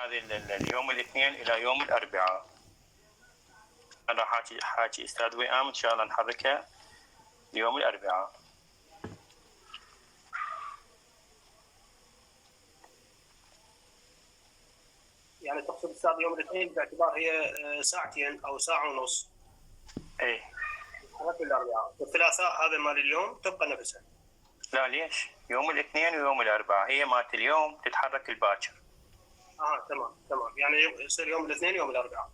اليوم الاثنين الى يوم الاربعاء. انا حاجي استاذ وئام ان شاء الله نحركها يوم الاربعاء. يعني تقصد استاذ يوم الاثنين باعتبار هي ساعتين او ساعه ونص. اي. نحرك الاربعاء، والثلاثاء هذا مال اليوم تبقى نفسها. لا ليش؟ يوم الاثنين ويوم الاربعاء هي مالت اليوم تتحرك الباكر. تمام يعني يصير يوم الاثنين يوم الاربعاء.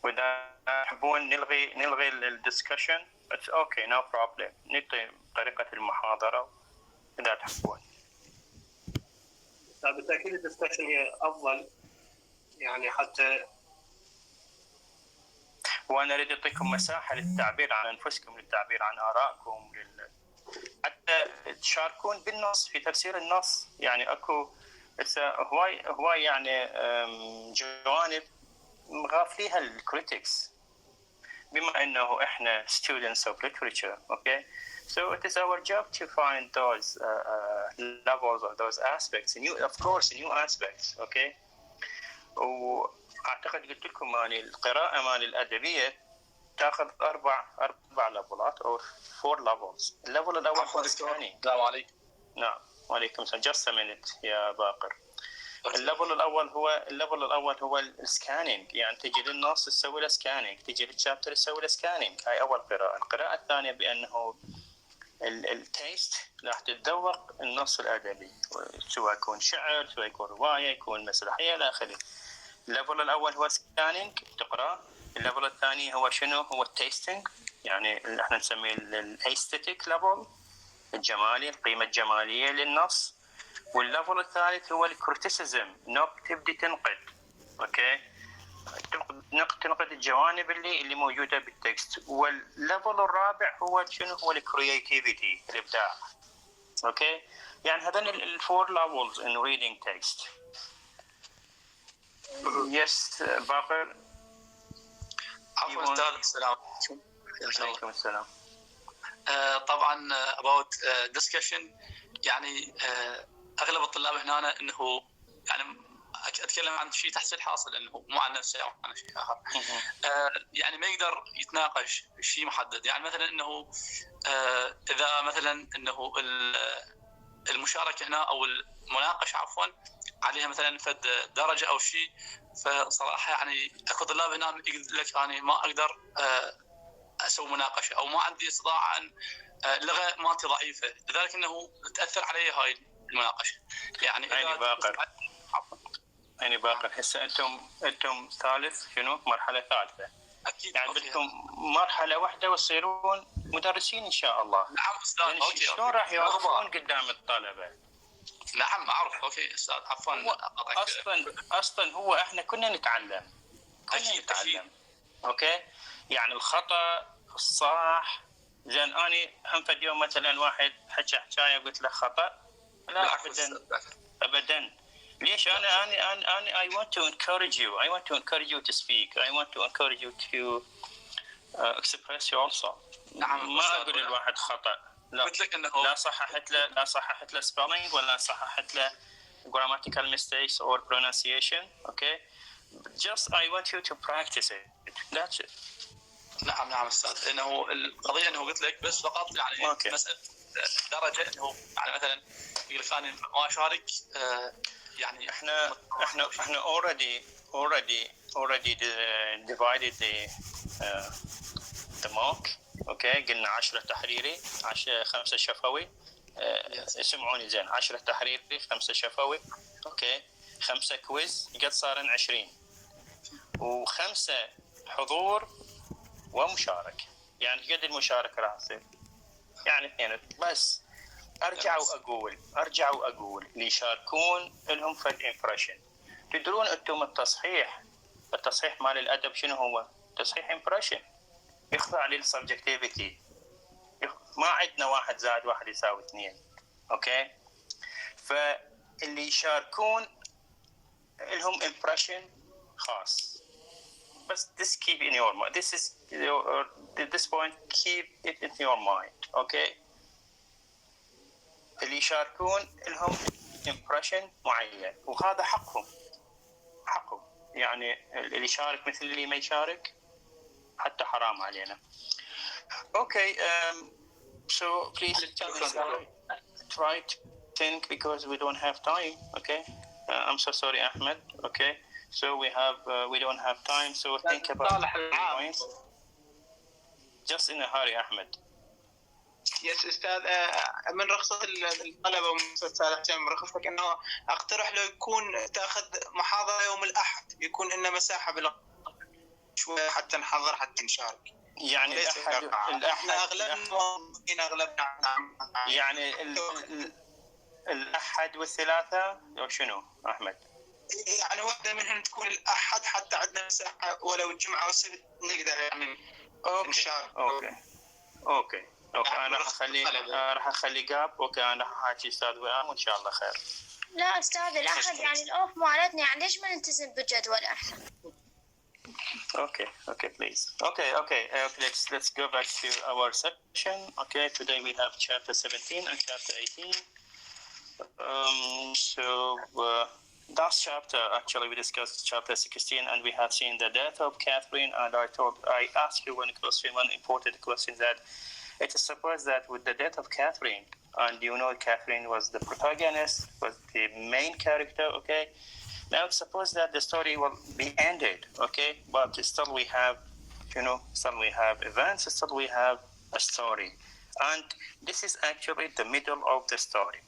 واذا تحبون نلغي الدسكشن اتس اوكي نو بروبلم، نعطي طريقه المحاضره اذا تحبون. بالتاكيد الدسكشن هي افضل يعني حتى، وانا اريد اعطيكم مساحه للتعبير عن انفسكم، للتعبير عن ارائكم، حتى تشاركون بالنص في تفسير النص. يعني اكو هواي يعني جوانب غافليها الكريتكس بما انه احنا students of literature. Okay, so it is our job to find those levels or those aspects, of course new aspects. Okay, واعتقد قلت لكم اني القراءه مال الادبيه تاخذ اربع ليفلات او 4 ليفلز. الليفل الاول هو السكانينج. السلام عليكم. نعم وعليكم السلام. just a minute يا باقر. الليفل الاول هو السكانينج، يعني تجي للنص تسوي له سكانينج، تجي للشابتر تسوي له سكانينج. هاي اول قراءه. القراءه الثانيه بانه التيست راح تتذوق النص الادبي، سواء يكون شعر، سواء يكون روايه، يكون مسرحيه الى اخره. الليفل الاول هو سكانينج تقرا. الليفل الثاني هو شنو؟ هو التيستينج، يعني اللي احنا نسميه الايستيتيك ليفل، الجمالي، القيمه الجماليه للنص. والليفل الثالث هو الكريتيسيزم، انك تبدي تنقد. اوكي، تنقد الجوانب اللي موجوده بالتكست. والليفل الرابع هو شنو؟ هو الكرياتيفيتي، الابداع. اوكي، يعني هذول الفور ليفلز ان ريدينج تكست. يس باقر. عفوا استاذ. السلام عليكم السلام. طبعا about discussion، يعني اغلب الطلاب هنا انه يعني اتكلم عن شيء تحصيل حاصل، انه مو عن نفسه او عن شيء اخر. يعني ما يقدر يتناقش شيء محدد. يعني مثلا انه اذا مثلا انه المشاركه هنا او المناقشه عفوا عليها مثلا فد درجه او شيء، فصراحه يعني اكو طلاب هنا يقول لك انا ما اقدر اسوي مناقشه او ما عندي استطاعه ان اللغه مالتي ضعيفه، لذلك انه تاثر علي هاي المناقشه. يعني يعني باقر هسه انتم ثالث شنو؟ مرحله ثالثه. اكيد يعني بدكم مرحله واحده وتصيرون مدرسين ان شاء الله. نعم استاذ. اوكي، شلون راح يوقفون قدام الطلبه؟ نعم اعرف. اوكي استاذ عفوا. اصلا هو احنا كنا نتعلم. اكيد. اوكي، يعني الخطا الصح. زين اني هم فد يوم مثلا واحد حكى حكايه قلت له خطا، لا ابدا. ليش؟ انا I want to encourage you to speak. I want to encourage you to express you also. نعم. ما اقول للواحد خطا. لا صححت له spelling ولا صححت له grammatical mistakes or pronunciation. Okay, just I want you to practice it. That's it. نعم استاذ. انه القضيه انه قلت لك بس فقط يعني مساله درجه، انه يعني مثلا يقول لك انا ما اشارك. يعني احنا already divided the mark. اوكي، قلنا 10 تحريري، 5 شفوي. اسمعوني زين، 10 تحريري، 5 شفوي. اوكي، 5 كويز، قد صارن 20، و5 حضور ومشاركه. يعني قد المشاركه راح تصير؟ يعني 2 بس. ارجع واقول اللي يشاركون لهم فد امبريشن. تدرون انتم التصحيح مال الادب شنو هو؟ تصحيح امبريشن، يخضع للسبجكتيفيتي. ما عندنا 1 زائد 1 يساوي 2. اوكي، فاللي يشاركون لهم امبريشن خاص. بس this keep in your mind. This point keep it in your mind. Okay. اللي يشاركون لهم امبريشن معين، وهذا حقهم. يعني اللي يشارك مثل اللي ما يشارك، حتى حرام علينا. Okay, so please try to think because we don't have time. Okay, I'm so sorry, Ahmed. Okay, so we don't have time. So think about points. Just in a hurry, Ahmed. يس استاذ، من رخصة الطلبة ومؤسسة من رخصتك انه اقترح له يكون تاخذ محاضرة يوم الاحد، يكون لنا مساحة شوية حتى نحضر حتى نشارك. يعني اغلبنا يعني الاحد والثلاثاء او شنو احمد؟ يعني واحدة منهم تكون الاحد حتى عندنا مساحة، ولو الجمعة والسبت نقدر يعني نشارك. اوكي انا راح اخلي جاب. اوكي انا راح احكي استاذ وئام وان شاء الله خير. لا استاذ الاحد يعني الاوف مالتنا، يعني ليش ما نلتزم بالجدول احسن؟ Okay, please. Okay. Let's go back to our section. Okay, today we have chapter 17 and chapter 18. Last chapter, actually, we discussed chapter 16, and we have seen the death of Catherine. And I asked you one important question, that it is supposed that with the death of Catherine, and you know Catherine was the protagonist, was the main character. Okay. Now suppose that the story will be ended, okay? But still we have events, still we have a story. And this is actually the middle of the story,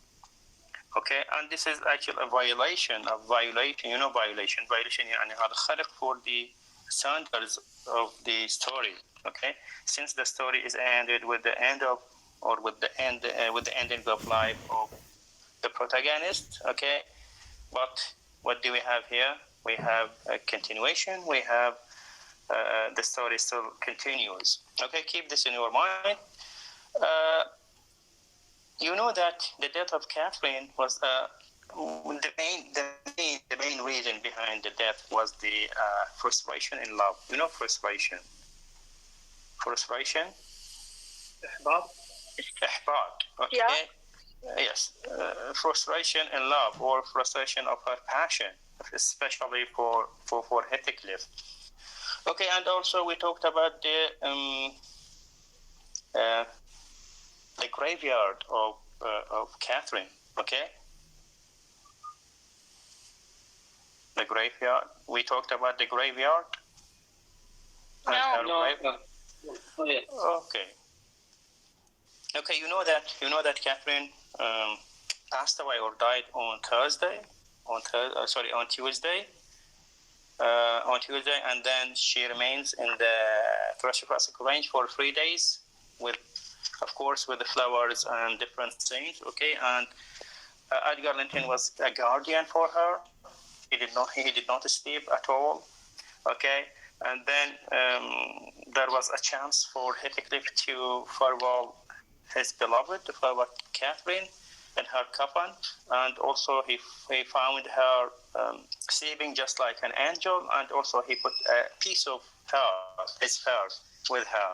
okay? And this is actually a violation, violation يعني هذا خلق for the standards of the story, okay? Since the story is ended with the end of, or with the ending of life of the protagonist, okay? But what do we have here? We have a continuation. We have the story still continues. Okay, keep this in your mind. You know that the death of Catherine was the main reason behind the death was the frustration in love. You know frustration. إحباط. Okay. Yeah. Yes, frustration in love, or frustration of her passion, especially for Heathcliff. Okay, and also we talked about the graveyard of Catherine. Okay, the graveyard. We talked about the graveyard. No. Okay, you know that Catherine passed away or died on Tuesday, and then she remains in the Thrasher Grange for 3 days, with the flowers and different things. Okay, and Edgar Linton was a guardian for her. He did not sleep at all. Okay, and then there was a chance for Heathcliff to farewell his beloved, Catherine, in her coffin, and also he found her sleeping just like an angel, and also he put a piece of his hair with her.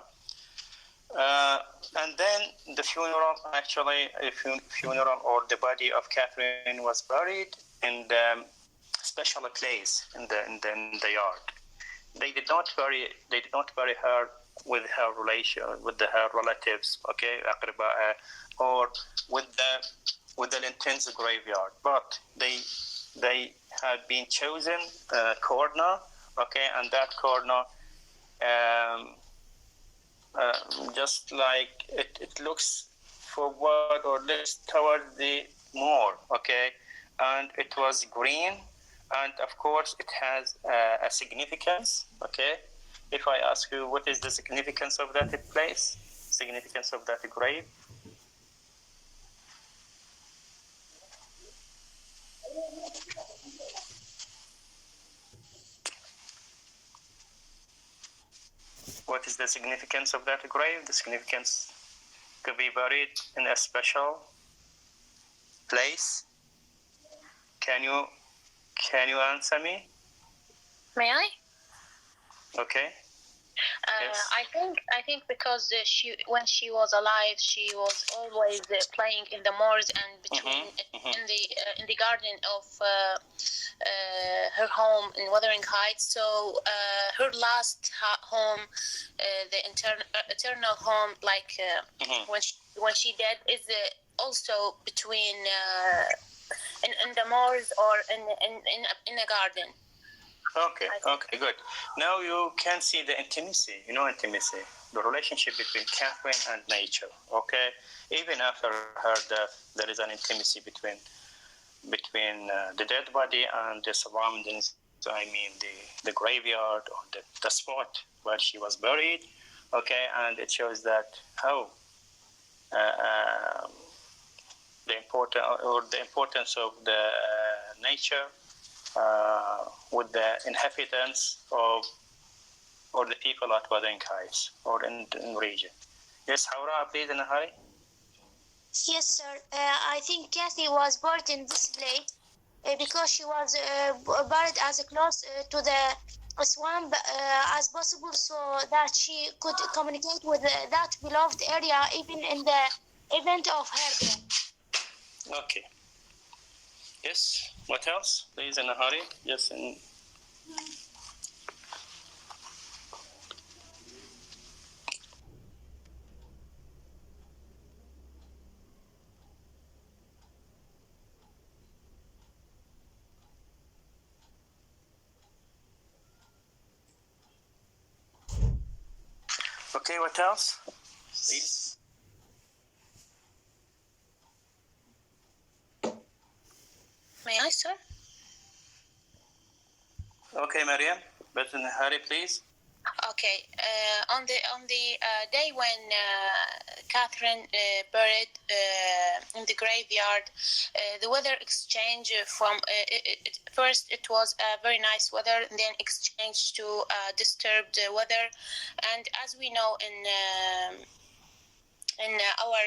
And then the funeral, or the body of Catherine was buried in the special place in the yard. They did not bury her with her relatives, okay, أقربائها, or with the Linton's graveyard, but they had been chosen corner, okay, and that corner just like it looks forward or looks toward the moor, okay, and it was green, and of course it has a significance, okay. If I ask you what is the significance of that place, significance of that grave? What is the significance of that grave? The significance to be buried in a special place. Can you answer me? Really? Okay. Yes. I think because when she was alive, she was always playing in the moors and between in the garden of her home in Wuthering Heights. So her last home, the eternal home, like when she died, is also between in the moors or in a garden. Okay, good. Now you can see the intimacy, intimacy, the relationship between Catherine and nature, okay? Even after her death, there is an intimacy between the dead body and the surroundings, I mean the graveyard or the spot where she was buried, okay? And it shows that how the importance of the nature with the inhabitants or the people at Wuthering Heights or in region. Yes, Haura, please, in a hurry. Yes, sir. I think Kathy was buried in this place because she was buried as close to the swamp as possible, so that she could communicate with that beloved area even in the event of her death. Okay. Yes. What else? Please, in a hurry. Yes. Okay. What else? Please. May I, sir? Okay, Mariam, but in a hurry, please. Okay. On the day when Catherine buried in the graveyard, the weather exchange from first it was very nice weather, and then exchanged to disturbed weather, and as we know in our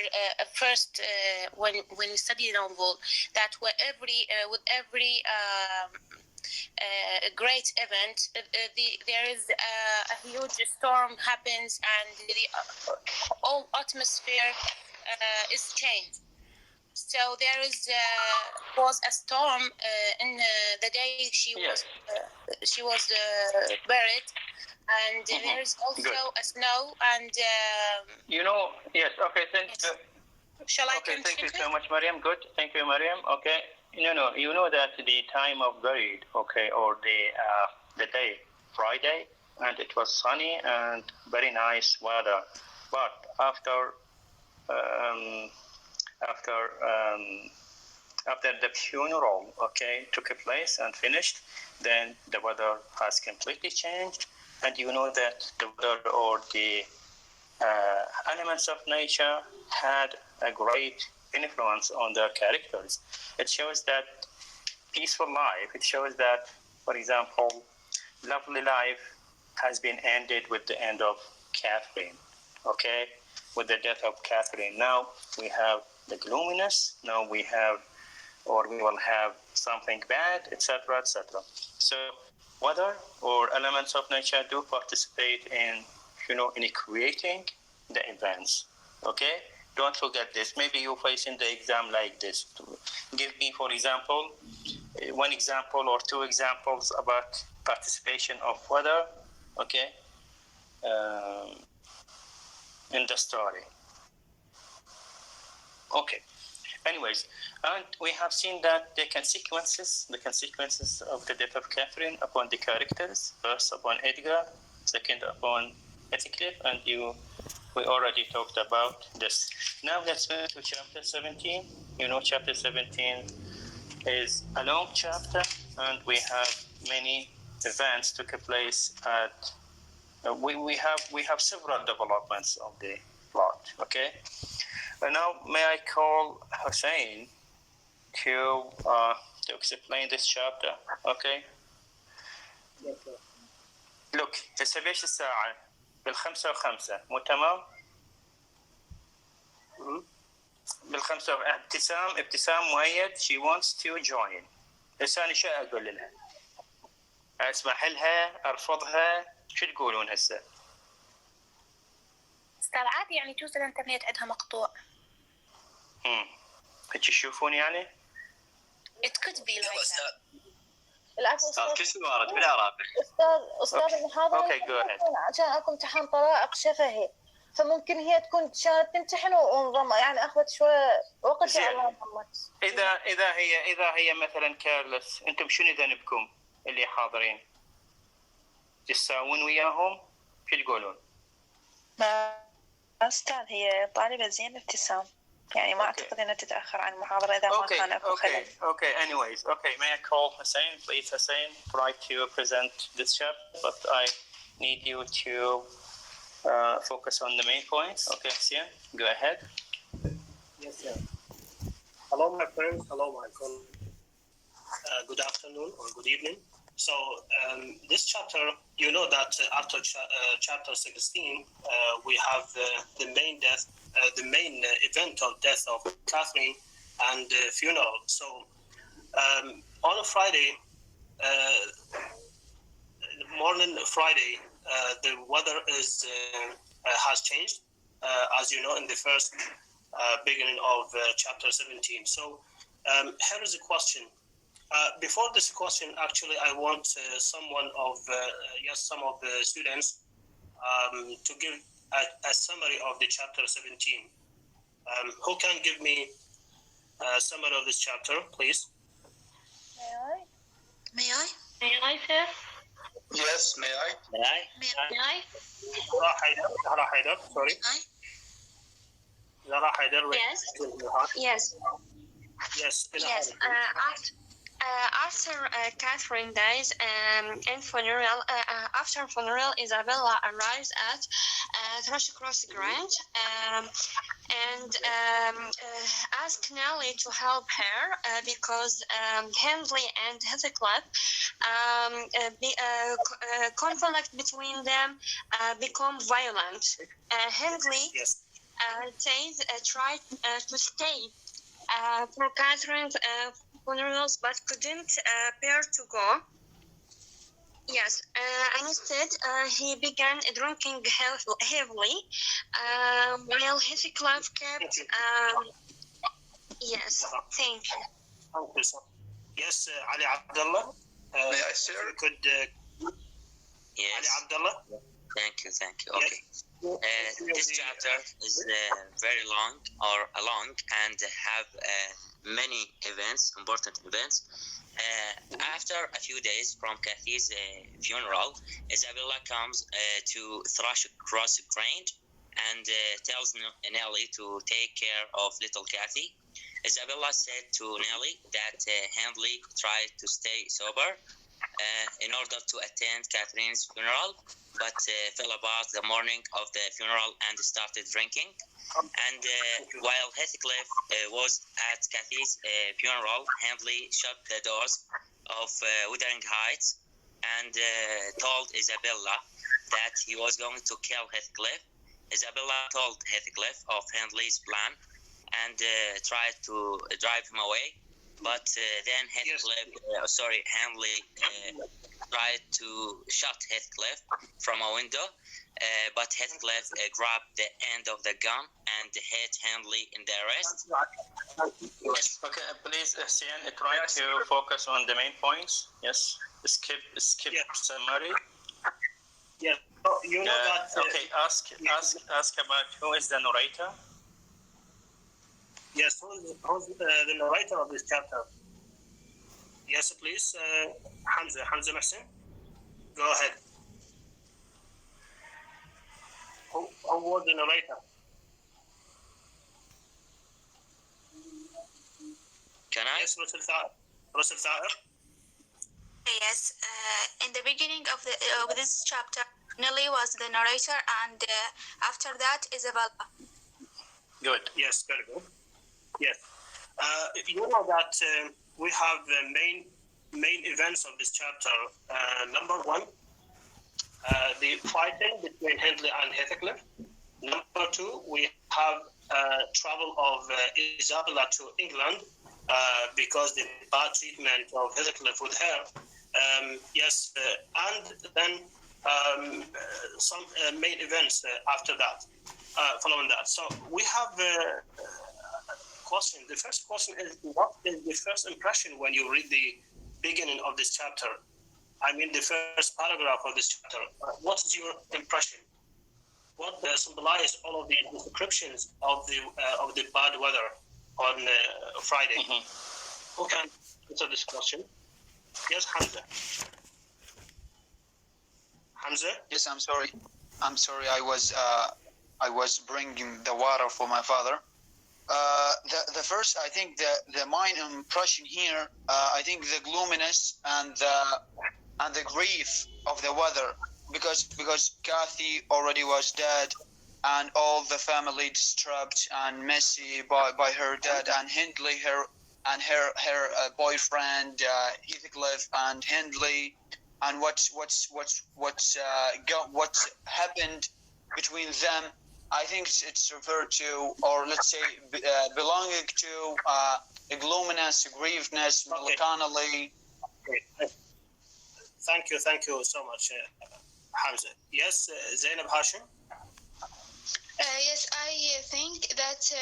first when we study novel, that with every great event, there is a huge storm happens, and the whole atmosphere is changed. So there was a storm in the day she was buried, and there is also a snow and. Yes. Okay. Thank you. Shall I continue? Thank you so much, Mariam. Good. Thank you, Mariam. Okay. You know that the time of buried, okay, or the day, Friday, and it was sunny and very nice weather. But after the funeral, okay, took place and finished, then the weather has completely changed, and you know that the weather or the elements of nature had a great influence on their characters. It shows that peaceful life, it shows that, for example, lovely life has been ended with the end of Catherine, okay, with the death of Catherine. Now we have the gloominess, now we will have something bad, etc., etc. So weather or elements of nature do participate in creating the events, okay? Don't forget this. Maybe you face in the exam like this. Give me, for example, one example or two examples about participation of weather, okay, in the story. Okay. Anyways, and we have seen that the consequences of the death of Catherine upon the characters, first upon Edgar, second upon Heathcliff, and we already talked about this. Now let's move to chapter 17. Chapter 17 is a long chapter, and we have many events took place at. We have several developments of the plot. Okay. Now, may I call Hussein to explain this chapter? Okay. Yes, sir. Look, هسه بيش الساعة؟ 5:05 مو تمام؟ بالخمسة ابتسام مؤيد she wants to join. هسه أنا شو أقول لها؟ أسمح لها؟ أرفضها؟ شو تقولون هسه؟ ساعات يعني توصل الانترنت عندها مقطوع. هيك تشوفون يعني؟ It could be like that. العفو استاذ كل شيء وارد بالعربي. استاذ المحاضرة Okay, go ahead. عشان اكو امتحان طرائق شفهي، فممكن هي تكون كانت تمتحن ونظم يعني اخذت شويه وقت زين. على نظمت. اذا هي مثلا كيرلس، انتم شنو ذنبكم اللي حاضرين؟ تساوون وياهم؟ شو تقولون؟ ما استاذ هي طالبة زين ابتسام، يعني ما اعتقد انها تتاخر عن المحاضرة اذا ما كان اكو خلل. Okay. Anyways, may I call Hussein? Please, Hussein, try to present this chapter, but I need you to focus on the main points. Okay, Hussein, go ahead. Yes, sir. Hello, my friends. Hello, my colleagues. Good afternoon or good evening. So this chapter, you know that after chapter 16, we have the main death, the main event of death of Catherine and funeral. So on a Friday, morning Friday, the weather has changed, as you know, in the first beginning of chapter 17. So here is a question. Before this question, actually, I want some of the students to give a summary of the chapter 17. Who can give me a summary of this chapter, please? May I? May I, sir? Yes, may I? May I? Zahra Haider, sorry. Zahra Haider. Yes. Yes. Yes. Yes. After Catherine dies, in funeral, after funeral, Isabella arrives at Thrush Cross Grange and asks Nellie to help her because Hindley and Heathcliff conflict between them become violent. Hindley says try to stay for Catherine's funerals, but couldn't bear to go. Yes, and instead he began drinking heavily, while Heathcliff kept. Yes, thank you. Thank you, sir. Yes, Ali Abdullah. May I, sir? Could Yes. Ali Abdullah? Thank you. Okay. This chapter is very long and have many important events. After a few days from Cathy's funeral, Isabella comes to Thrush Cross Grange and tells Nellie to take care of little Cathy. Isabella said to Nellie that Hindley tried to stay sober in order to attend Catherine's funeral, but fell apart the morning of the funeral and started drinking. And while Heathcliff was at Cathy's funeral, Hindley shut the doors of Wuthering Heights and told Isabella that he was going to kill Heathcliff. Isabella told Heathcliff of Hindley's plan and tried to drive him away, but then Hindley tried to shot Heathcliff from a window, but Heathcliff grabbed the end of the gun and hit Hindley in the wrist. Yes. Okay, please, Hussein, try to focus on the main points. Yes. Skip summary. Yes. You know that. Okay. Ask about who is the narrator. Yes. Who's the narrator of this chapter? Yes, please. Hamza Mahsin. Go ahead. Who was the narrator? Can I? Yes, Russell Thaher. Yes, in the beginning of this chapter, Nellie was the narrator, and after that, Isabella. Good. Yes, very good. Yes. You know that we have the main events of this chapter. Number one, the fighting between Hindley and Heathcliff. Number two, we have travel of Isabella to England because the bad treatment of Heathcliff with her. And then some main events after that. following that. So we have a question. The first question is, what is the first impression when you read the beginning of this chapter? I mean, the first paragraph of this chapter. What is your impression? What symbolize all of the descriptions of the bad weather on Friday? Who can answer this question? Yes, Hamza. Hamza? Yes, I'm sorry. I was bringing the water for my father. The first, I think the main impression here, I think the gloominess and the grief of the weather, because Kathy already was dead, and all the family disturbed and messy by her death, and Hindley, her boyfriend Heathcliff and Hindley, and what happened between them. I think it's referred to, or let's say belonging to a gloominess, a grievedness, melancholy. Thank you so much, Hamza. Yes, Zainab Hashim? Yes, I think that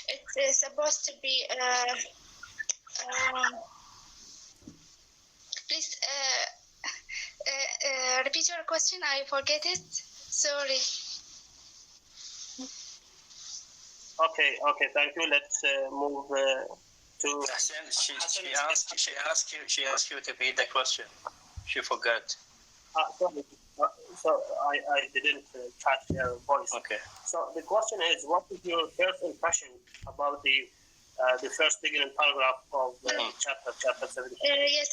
it is supposed to be. Please repeat your question. I forget it. Sorry. Okay. Thank you. Let's move to. She asked you to repeat the question. She forgot. Sorry. So I didn't catch her voice. Okay. So the question is, what is your first impression about the first beginning paragraph of chapter 17? Yes,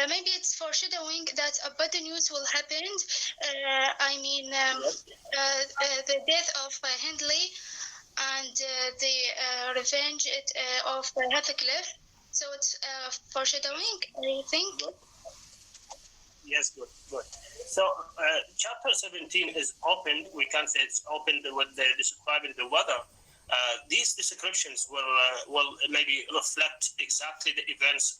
maybe it's foreshadowing that a bad news will happen. The death of Hindley and the revenge of Heathcliff. So it's foreshadowing, I think. Yes, good. So chapter 17 is opened. We can say it's opened with describing the weather. These descriptions will maybe reflect exactly the events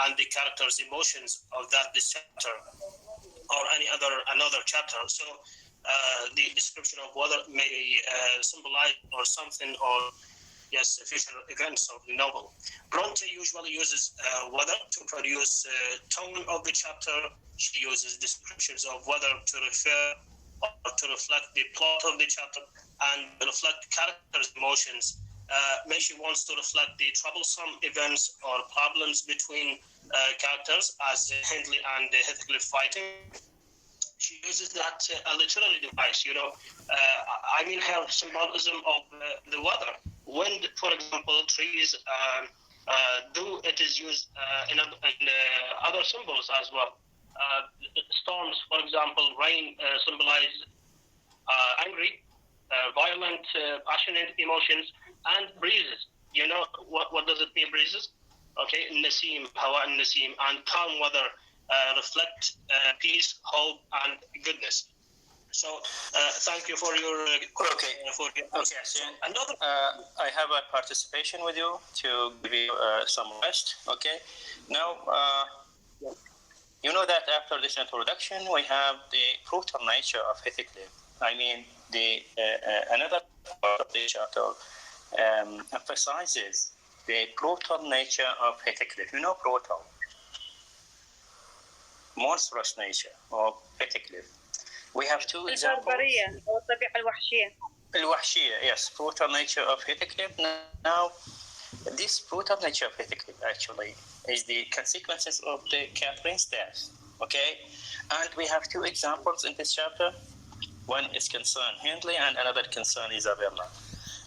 and the characters' emotions of this chapter or another chapter. So the description of weather may symbolize or something, or future events of the novel. Bronte usually uses weather to produce tone of the chapter. She uses descriptions of weather to refer or to reflect the plot of the chapter and reflect characters' emotions. Maybe she wants to reflect the troublesome events or problems between characters, as Hindley and Heathcliff fighting. She uses that a literary device, her symbolism of the weather. Wind, for example, trees, it is used in other symbols as well. Storms, for example, rain symbolize angry, violent, passionate emotions, and breezes. What does it mean, breezes? Okay, Nasim, Hawa and Nasim, and calm weather reflect peace, hope, and goodness. So, thank you for your Okay. So I have a participation with you to give you some rest. Okay. Now, you know that after this introduction, we have the brutal nature of Heathcliff. I mean, another part of the chapter emphasizes the brutal nature of Heathcliff. Brutal, monstrous nature of Heathcliff. We have two examples. الوحشية, yes, brutal nature of Heathcliff. Now, this brutal nature of Heathcliff actually is the consequences of Catherine's death. Okay, and we have two examples in this chapter. One is concerned Hindley, and another concerned Isabella.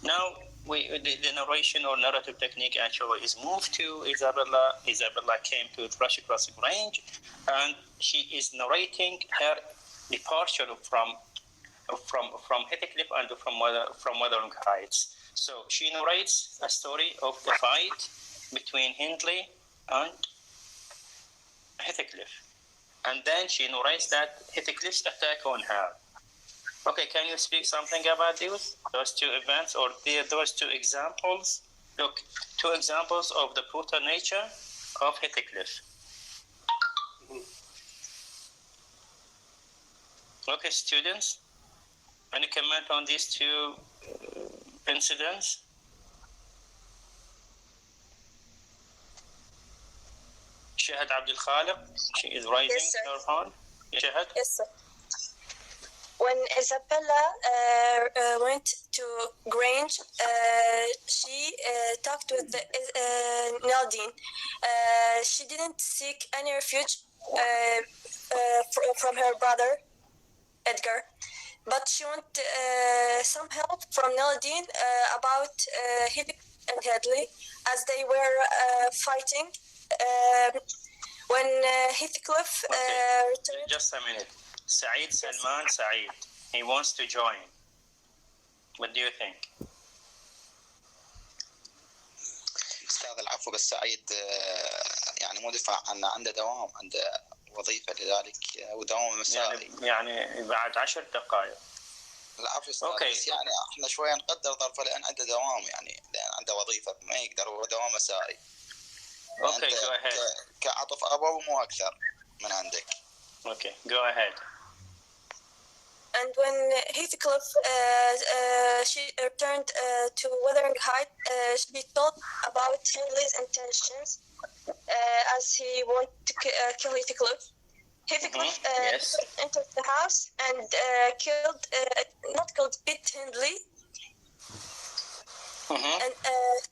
Now, the narration or narrative technique actually is moved to Isabella. Isabella came to Thrush Crossing Range, and she is narrating her departure from Heathcliff and from Wuthering Heights. So she narrates a story of the fight between Hindley and Heathcliff, and then she narrates that Heathcliff's attack on her. Okay, can you speak something about those two events, or those two examples? Look, two examples of the brutal nature of Heathcliff. Okay, students. Any comment on these two incidents? Shahad Abdul Khaliq, she is raising her hand. Shahad? Yes, sir. When Isabella went to Grange, she talked with Nadine. She didn't seek any refuge from her brother, Edgar, but she wanted some help from Nadine about Heathcliff and Headley as they were fighting. When Heathcliff returned... Just a minute. Saeed Salman Saeed, he wants to join. What do you think? أستاذ العفو، بس سعيد يعني مو دفاع عنه، عنده دوام، عنده وظيفة لذلك ودوام مسائي. يعني بعد 10 دقائق. العفو أستاذ، بس يعني احنا شوية نقدر طرفه لأن عنده دوام، يعني لأن عنده وظيفة ما يقدر، هو دوام مسائي. Okay, go ahead. كعطف أبوي مو أكثر من عندك. Okay, go ahead. And when Heathcliff she returned to Wuthering Heights, she told about Henley's intentions as he wanted to kill Heathcliff. Heathcliff entered the house and beat Hindley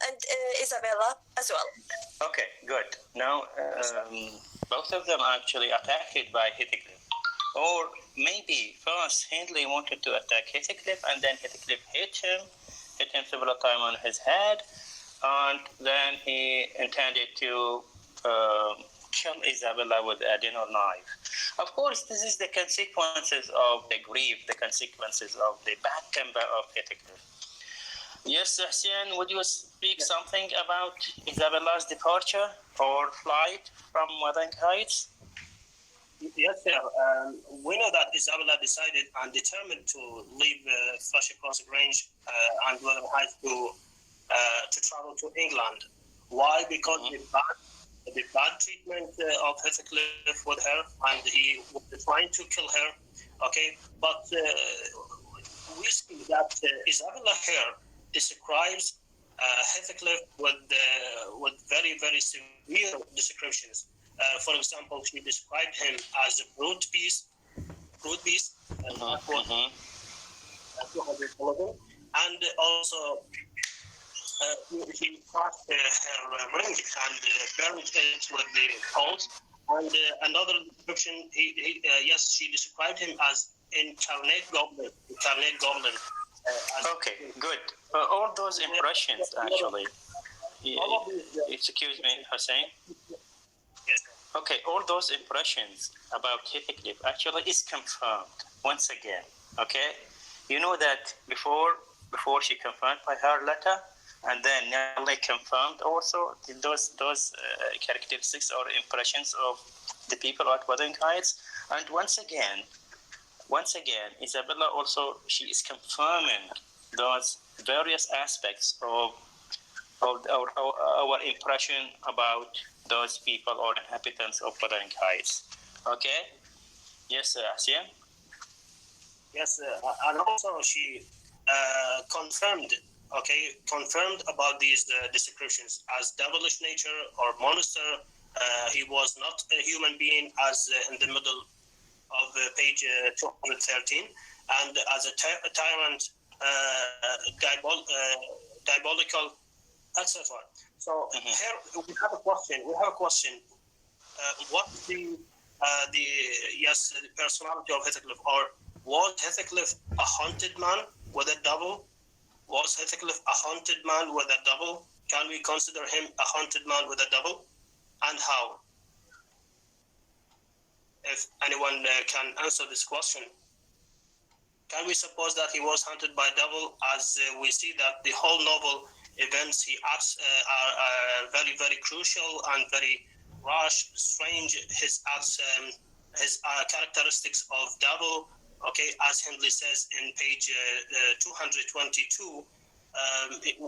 and Isabella as well. Okay, good. Now, both of them actually attacked by Heathcliff. Or maybe first Hindley wanted to attack Heathcliff and then Heathcliff hit him several times on his head, and then he intended to kill Isabella with a dinner knife. Of course, this is the consequences of the grief, the consequences of the bad temper of Heathcliff. Yes, Hussein, would you speak something about Isabella's departure or flight from Wuthering Heights? Yes, sir. We know that Isabella decided and determined to leave Flushing Cross Grange and Wuthering Heights to travel to England. Why? Because the bad treatment of Heathcliff with her, and he was trying to kill her. Okay, but we see that Isabella here describes Heathcliff with very, very severe descriptions. For example, she described him as a brute beast, and also he crushed her ring and burned it with the coals. And another description, she described him as incarnate goblin. Okay, good. All those impressions, actually. Excuse me, Hussein. Okay, all those impressions about Heathcliff actually is confirmed once again. Okay, you know that before she confirmed by her letter, and then Nelly confirmed also those characteristics or impressions of the people at Wuthering Heights, and once again, Isabella also, she is confirming those various aspects of our impression about those people or inhabitants of Wuthering Heights. Okay? Yes, Asiya? Yes, and also she confirmed about these descriptions as devilish nature or monster. He was not a human being, as in the middle of page 213, and as a tyrant, diabolical, etc. So here we have a question. What the personality of Heathcliff, or was Heathcliff a haunted man with a double? Was Heathcliff a haunted man with a double? Can we consider him a haunted man with a double? And how? If anyone can answer this question. Can we suppose that he was haunted by double, as we see that the whole novel events he acts are very, very crucial and very rash, strange. His acts, his characteristics of double, okay, as Hindley says in page 222,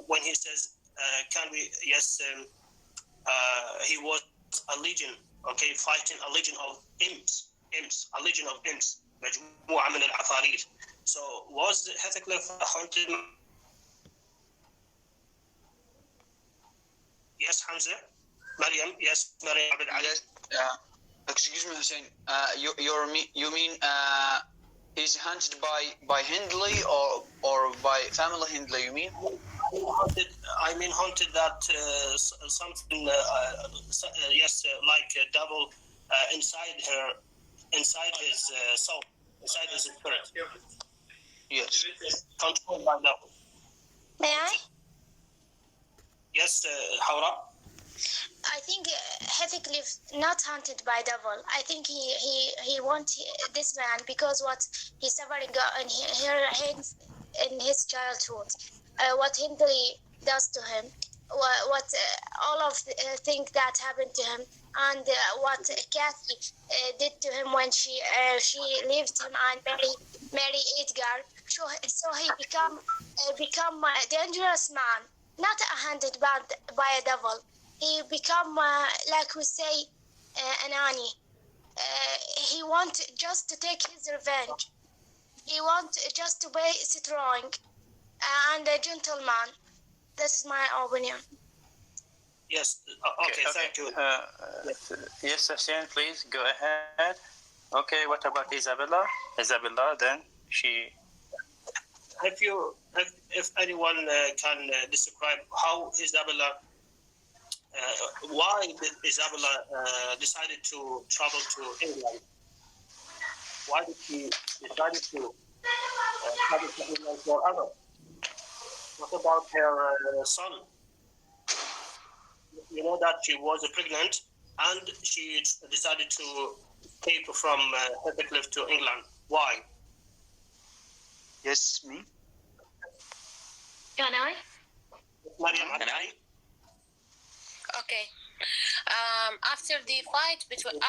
when he says, he was a legion, okay, fighting a legion of imps, مجموعة من العفاريت. So was Heathcliff haunted? Yes, Hamza. Maryam. Yes, Maryam Abed Ali. Yes. Excuse me, Hussein. You mean he's hunted by Hindley or by family Hindley? You mean? I mean haunted that something. Yes, like a devil inside his soul, inside his spirit. Yes. Controlled by devil. May I? Yes, Hawra. I think Heathcliff not haunted by devil. I think he want this man because what he's suffering in his childhood, what Hindley does to him, what all of the things that happened to him, and what Kathy did to him when she left him and marry Edgar. So he become a dangerous man, not haunted by a devil. He become, like we say, an Annie. He want just to take his revenge. He want just to be strong and a gentleman. That's my opinion. Yes. Okay. Thank you. Yes, Hussein, please go ahead. Okay. What about Isabella? Isabella, then she. If anyone can describe how Isabella. Why did Isabella decided to travel to England? Why did she decided to travel to England forever? What about her son? You know that she was pregnant and she decided to escape from Heathcliff to England. Why? Yes, me. Can I? Maryam, Okay. After the fight between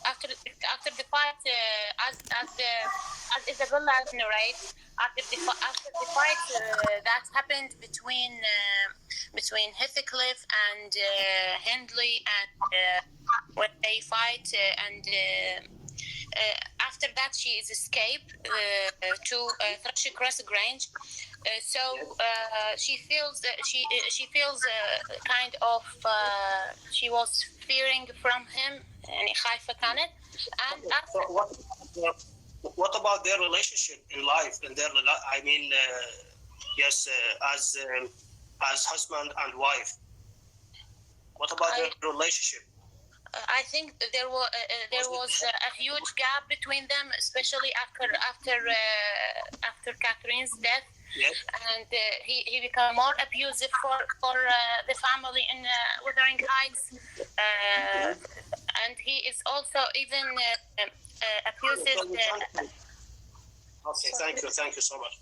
after the fight, as Isabella narrates, after the fight that happened between Heathcliff and Hindley, and when they fight, and after that she is escaped to Thrushcross Grange. So she feels kind of she was fearing from him, يعني خايفة كانت. And after, what about their relationship in life? And I mean, yes, as husband and wife. What about their relationship? I think there was a huge gap between them, especially after Catherine's death. Yes. And he became more abusive for the family in Wuthering Heights, and he is also even abusive. Okay, thank you so much.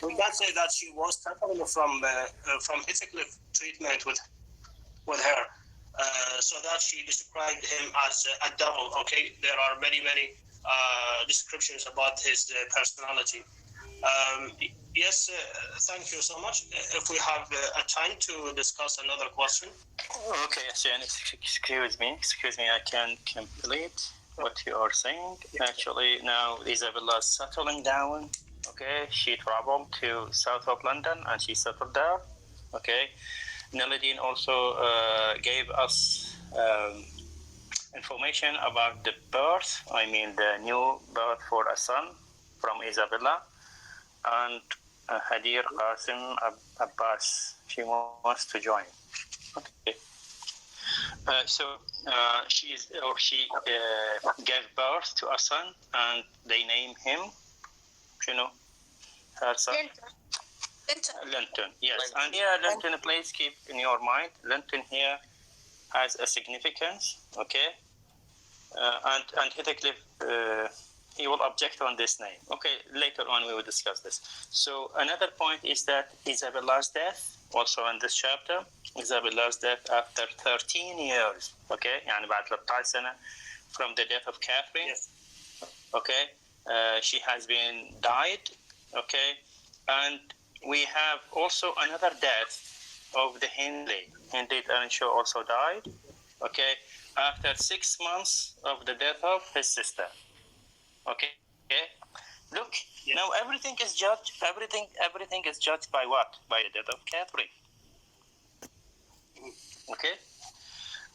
We can say that she was suffering from Heathcliff treatment with her, so that she described him as a devil. Okay, there are many descriptions about his personality. Yes, thank you so much. If we have a time to discuss another question. Okay, Hussein, excuse me, I can complete what you are saying. Actually, now Isabella is settling down. Okay, she traveled to south of London and she settled there. Okay, Neladine also gave us information about the birth. I mean, the new birth for a son from Isabella. And Hadir Qasim Abbas, she wants to join. Okay. So she gave birth to a son, and they named him, her son. Linton. Yes. And here, Linton, please keep in your mind, Linton here has a significance, okay? And Heathcliff, he will object on this name. Okay, later on we will discuss this. So another point is that Isabella's death, also in this chapter, Isabella's death after 13 years, okay? يعني بعد 13 سنة from the death of Catherine, yes. Okay? She has been died, okay? And we have also another death of the Hindley. Hindley Earnshaw also died, okay? After 6 months of the death of his sister. Okay. Look, now everything is judged. Everything is judged by what? By the death of Catherine. Okay.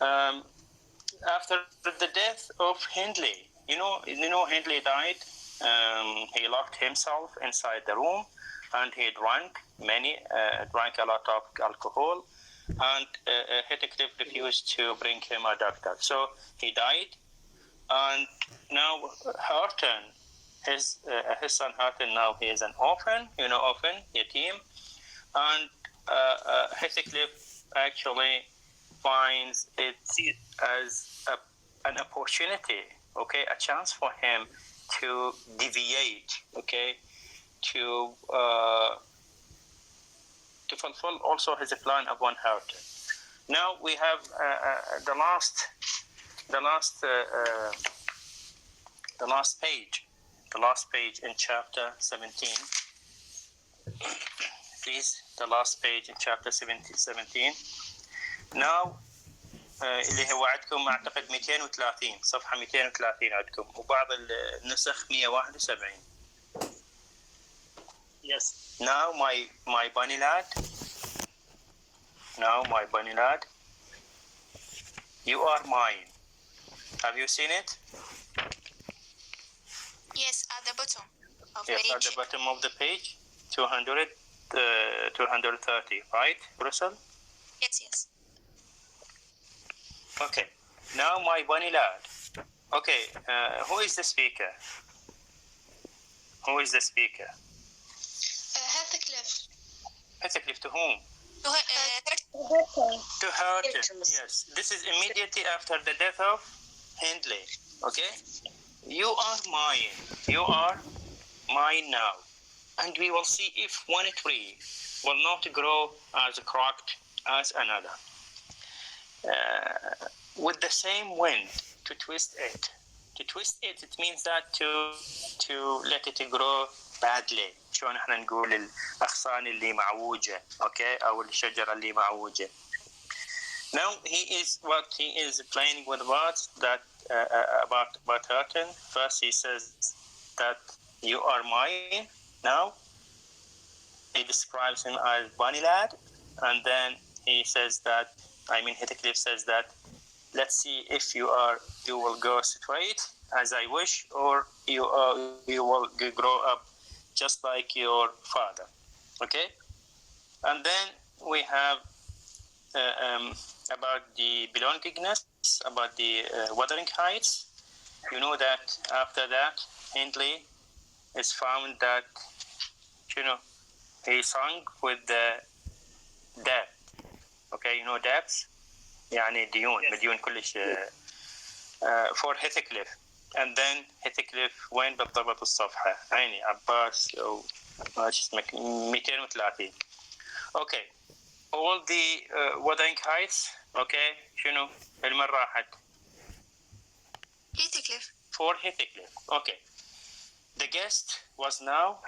After the death of Hindley, you know, Hindley died. He locked himself inside the room, and he drank a lot of alcohol, and Heathcliff refused to bring him a doctor. So he died, and now Horton, his son Horton, now he is an orphan, yatim, and Heathcliff actually finds it as an opportunity, okay, a chance for him to deviate, okay, to fulfill also his plan upon Horton. Now we have the last page in chapter 17. Please, the last page in chapter 17. Now اللي هو عندكم اعتقد 230 صفحه 230 عندكم, وبعض النسخ 171. Yes. Now my bunny lad, you are mine. Have you seen it? Yes, at the bottom of yes, page. At the bottom of the page, 230, right, Russell? Yes. Okay. Now my bunny lad. Okay, who is the speaker? Heathcliff to whom? To Horton. Yes. This is immediately after the death of Hindley. Okay? You are mine now. And we will see if one tree will not grow as crooked as another. With the same wind to twist it. It means that to let it grow badly. شلون احنا نقول الأغصان اللي معوجة, okay, أو الشجرة اللي معوجة. Now he is playing with words that about Horton. First he says that you are mine. Now he describes him as bunny lad, and then he says that, Heathcliff says that, let's see if you will go straight as I wish, or you will grow up just like your father. Okay? And then we have about the belongingness, about the Wuthering Heights. You know that after that, Hindley is found that, he sung with the debt. Okay, debts? يعني ديون, مديون كلش for Heathcliff. And then Heathcliff وين بالضبط الصفحة؟ عيني عباس أو ما اسمك 230. Okay. All the Wuthering Heights, okay, شنو المن راحت؟ Heathcliff. For Heathcliff, okay. The guest was now,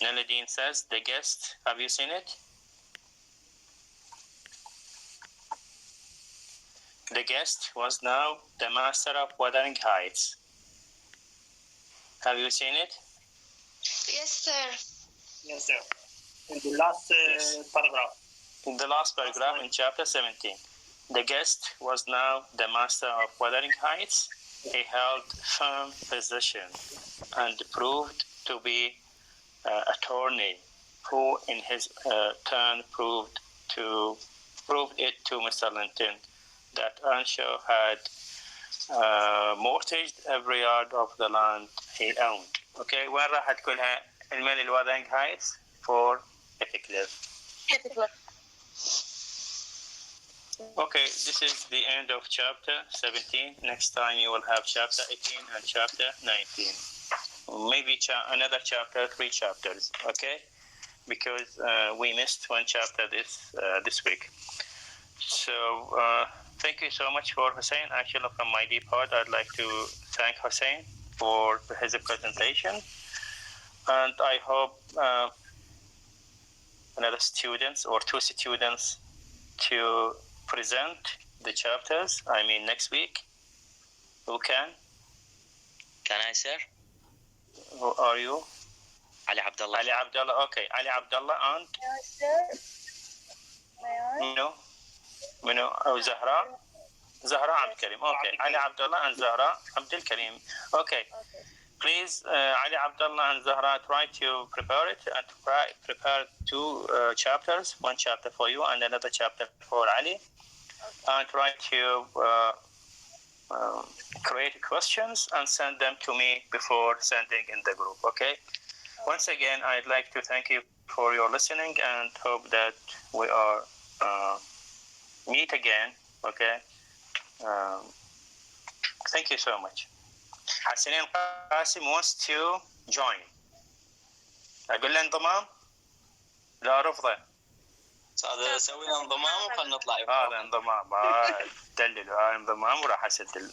Neladine says, the guest, have you seen it? The guest was now the master of Wuthering Heights. Have you seen it? Yes, sir. Yes, sir. In the last paragraph. In the last paragraph in chapter 17. The guest was now the master of Wuthering Heights. He held firm position and proved to be attorney, who in his turn proved it to Mr. Linton that Earnshaw had mortgaged every yard of the land he owned. Okay, وين راحت كلها المال الوذرينج هايتس for Heathcliff. Okay, this is the end of chapter 17. Next time you will have chapter 18 and chapter 19. Maybe another chapter, 3 chapters, okay? Because we missed one chapter this week. So thank you so much for Hussein. Actually, from my deep heart, I'd like to thank Hussein for his presentation. And I hope another students or 2 students to present the chapters, next week. Who can? Can I, sir? Who are you? Ali Abdullah. Ali Abdullah. Okay. Ali Abdullah and منو أو زهراء عبد الكريم. Okay. Ali Abdullah and Zahra Abdul Karim. Okay. Please, Ali Abdullah and Zahra, try to prepare it and prepare two chapters, one chapter for you and another chapter for Ali, and try to create questions and send them to me before sending in the group. Okay. Once again, I'd like to thank you for your listening and hope that we are meet again. Okay. Thank you so much. حسنين قاسم wants to join. أقول له انضمام؟ لا رفضه. هذا سوينا انضمام وخلنا نطلع. هذا انضمام. دللوا هذا انضمام وراح أسجل.